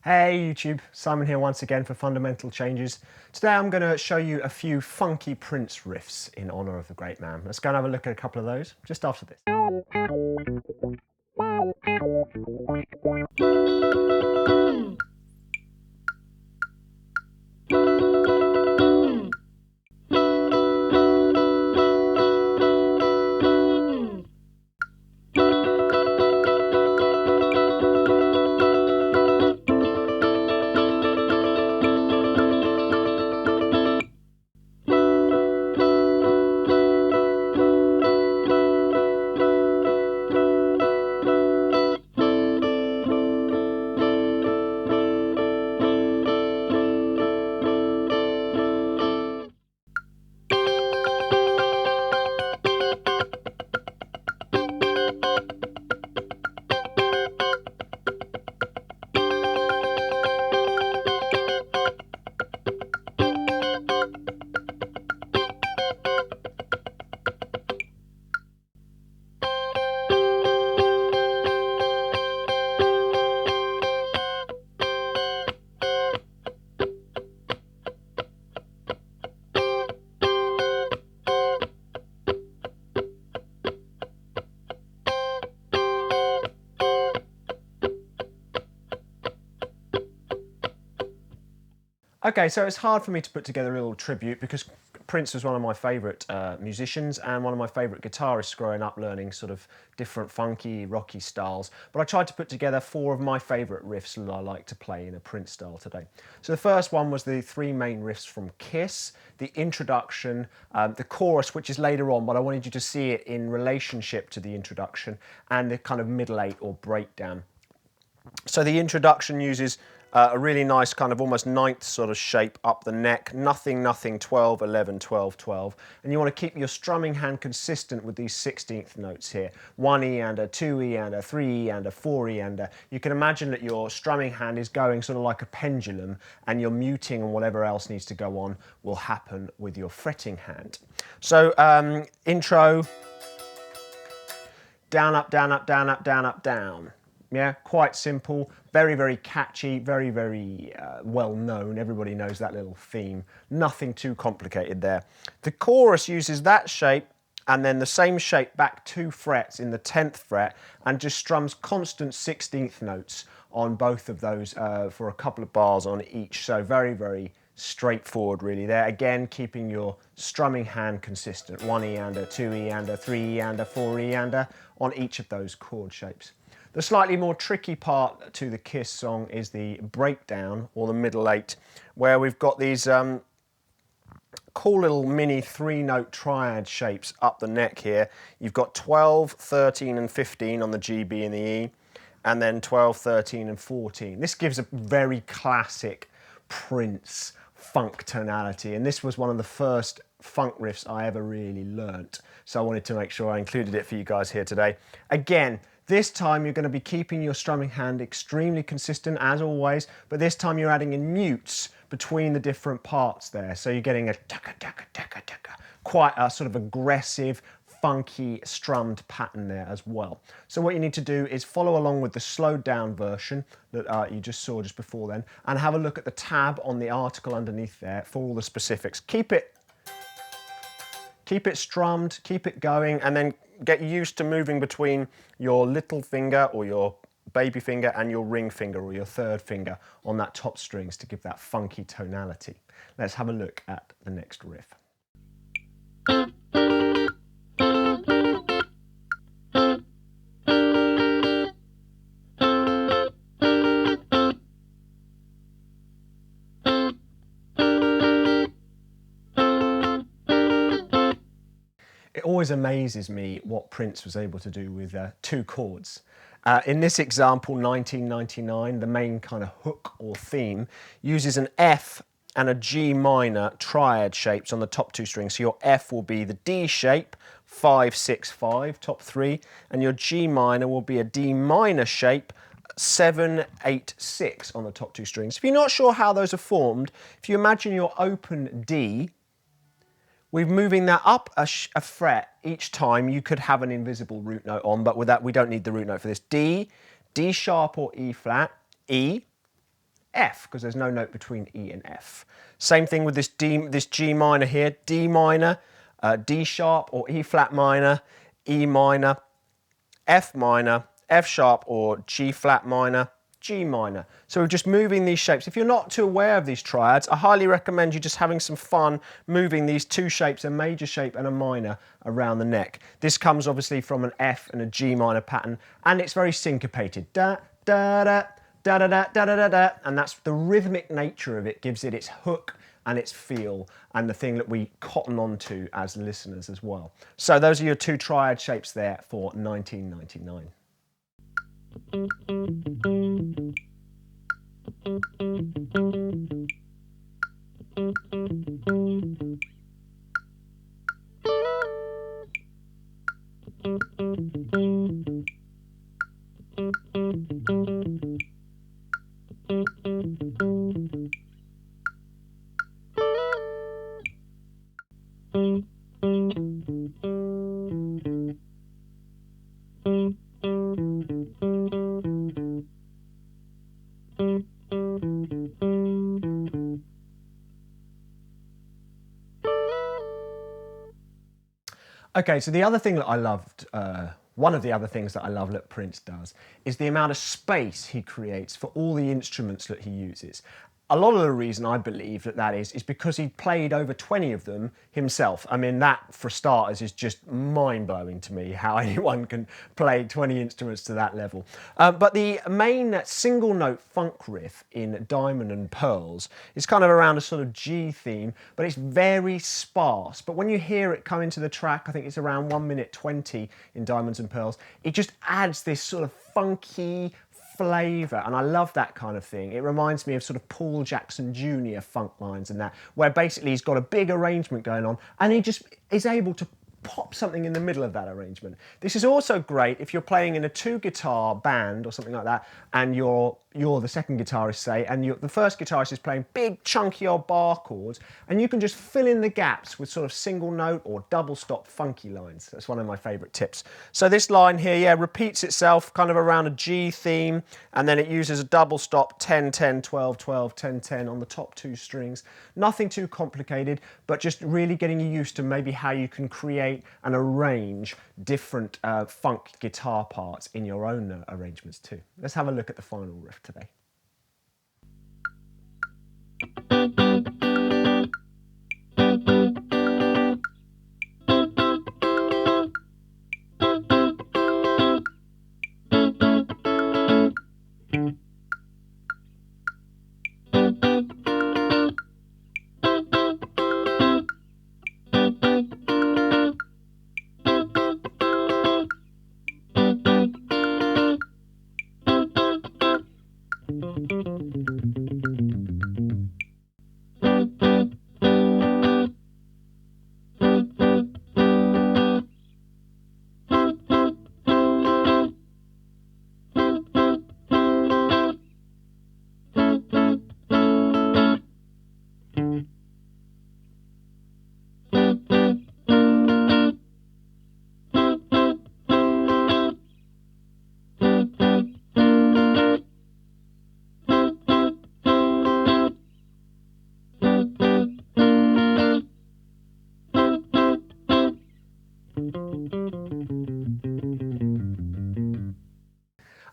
Hey YouTube, Simon here once again for Fundamental Changes. Today I'm going to show you a few funky Prince riffs in honour of the great man. Let's go and have a look at a couple of those just after this. Okay, so it's hard for me to put together a little tribute because Prince was one of my favourite musicians and one of my favourite guitarists growing up, learning sort of different funky, rocky styles. But I tried to put together 4 of my favourite riffs that I like to play in a Prince style today. So the first one was the 3 main riffs from Kiss, the introduction, the chorus, which is later on, but I wanted you to see it in relationship to the introduction, and the kind of middle 8 or breakdown. So the introduction uses a really nice kind of almost ninth sort of shape up the neck, nothing, 12, 11, 12, 12. And you want to keep your strumming hand consistent with these 16th notes here. 1 E and a 2 E and a 3 E and a 4 E and a. You can imagine that your strumming hand is going sort of like a pendulum, and your muting and whatever else needs to go on will happen with your fretting hand. So intro, down, up, down, up, down, up, down, up, down. Yeah, quite simple, very, very catchy, very, very well known. Everybody knows that little theme. Nothing too complicated there. The chorus uses that shape and then the same shape back 2 frets in the 10th fret and just strums constant 16th notes on both of those for a couple of bars on each. So very, very straightforward really there. Again, keeping your strumming hand consistent. 1 E and a 2 E and a 3 E and a 4 E and a on each of those chord shapes. The slightly more tricky part to the Kiss song is the breakdown, or the middle 8, where we've got these cool little mini 3-note triad shapes up the neck here. You've got 12, 13 and 15 on the G, B and the E, and then 12, 13 and 14. This gives a very classic Prince funk tonality, and this was one of the first funk riffs I ever really learnt, so I wanted to make sure I included it for you guys here today. Again, this time you're going to be keeping your strumming hand extremely consistent as always, but this time you're adding in mutes between the different parts there. So you're getting a taka taka taka taka, quite a sort of aggressive, funky strummed pattern there as well. So what you need to do is follow along with the slowed down version that you just saw just before then, and have a look at the tab on the article underneath there for all the specifics. Keep it strummed, keep it going, and then get used to moving between your little finger or your baby finger and your ring finger or your 3rd finger on that top strings to give that funky tonality. Let's have a look at the next riff. It always amazes me what Prince was able to do with 2 chords. In this example, 1999, the main kind of hook or theme uses an F and a G minor triad shapes on the top 2 strings. So your F will be the D shape, 5, 6, 5, top 3, and your G minor will be a D minor shape, 7, 8, 6 on the top 2 strings. If you're not sure how those are formed, if you imagine your open D, we're moving that up a fret each time. You could have an invisible root note on, but with that we don't need the root note for this. D, D sharp or E flat, E, F, because there's no note between E and F. Same thing with this G minor here, D minor, D sharp or E flat minor, E minor, F minor, F sharp or G flat minor, G minor. So we're just moving these shapes. If you're not too aware of these triads, I highly recommend you just having some fun moving these two shapes, a major shape and a minor, around the neck. This comes obviously from an F and a G minor pattern, and it's very syncopated. Da, da, da, da, da, da, da, da, da, and that's the rhythmic nature of it, gives it its hook and its feel, and the thing that we cotton onto as listeners as well. So those are your two triad shapes there for 1999. Okay, so the other thing that I loved, one of the other things that I love that Prince does, is the amount of space he creates for all the instruments that he uses. A lot of the reason I believe that is because he played over 20 of them himself. I mean, that, for starters, is just mind-blowing to me, how anyone can play 20 instruments to that level. But the main single note funk riff in Diamond and Pearls is kind of around a sort of G theme, but it's very sparse. But when you hear it come into the track, I think it's around 1 minute 20 in Diamonds and Pearls, it just adds this sort of funky flavour, and I love that kind of thing. It reminds me of sort of Paul Jackson Jr. funk lines and that, where basically he's got a big arrangement going on and he just is able to pop something in the middle of that arrangement. This is also great if you're playing in a two-guitar band or something like that, and you're the second guitarist, say, and the first guitarist is playing big chunky old bar chords, and you can just fill in the gaps with sort of single note or double stop funky lines. That's one of my favourite tips. So this line here, yeah, repeats itself kind of around a G theme, and then it uses a double stop 10, 10, 12, 12, 10, 10 on the top two strings. Nothing too complicated, but just really getting you used to maybe how you can create and arrange different funk guitar parts in your own arrangements too. Let's have a look at the final riff today.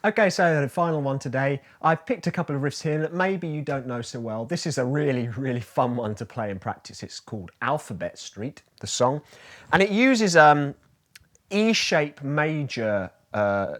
Okay, so the final one today. I've picked a couple of riffs here that maybe you don't know so well. This is a really, really fun one to play and practice. It's called Alphabet Street, the song. And it uses E-shape major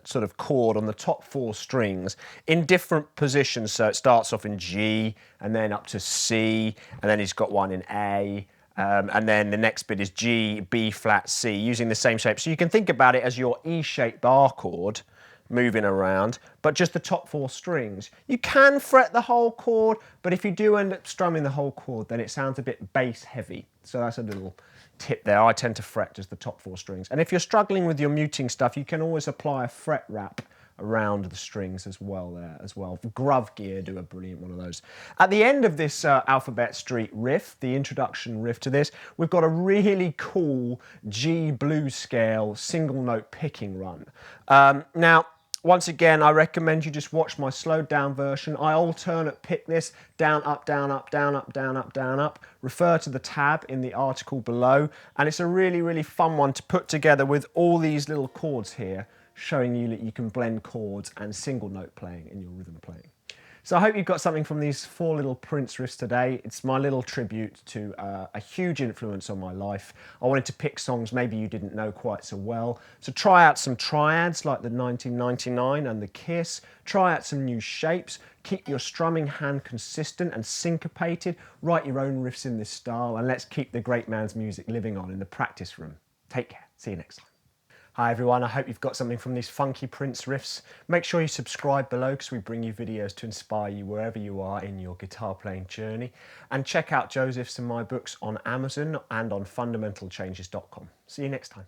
sort of chord on the top four strings in different positions. So it starts off in G, and then up to C, and then it's got one in A, and then the next bit is G, B flat, C, using the same shape. So you can think about it as your E-shaped bar chord moving around, but just the top four strings. You can fret the whole chord, but if you do end up strumming the whole chord, then it sounds a bit bass heavy. So that's a little tip there. I tend to fret just the top four strings. And if you're struggling with your muting stuff, you can always apply a fret wrap around the strings as well there as well. Grove Gear do a brilliant one of those. At the end of this Alphabet Street riff, the introduction riff to this, we've got a really cool G blues scale single note picking run. Now, Once again, I recommend you just watch my slowed down version. I alternate pick this down, up, down, up, down, up, down, up, down, up. Refer to the tab in the article below. And it's a really, really fun one to put together with all these little chords here, showing you that you can blend chords and single note playing in your rhythm playing. So I hope you've got something from these 4 little Prince riffs today. It's my little tribute to a huge influence on my life. I wanted to pick songs maybe you didn't know quite so well. So try out some triads like the 1999 and the Kiss. Try out some new shapes. Keep your strumming hand consistent and syncopated. Write your own riffs in this style, and let's keep the great man's music living on in the practice room. Take care. See you next time. Hi everyone, I hope you've got something from these funky Prince riffs. Make sure you subscribe below because we bring you videos to inspire you wherever you are in your guitar playing journey. And check out Joseph's and my books on Amazon and on fundamentalchanges.com. See you next time.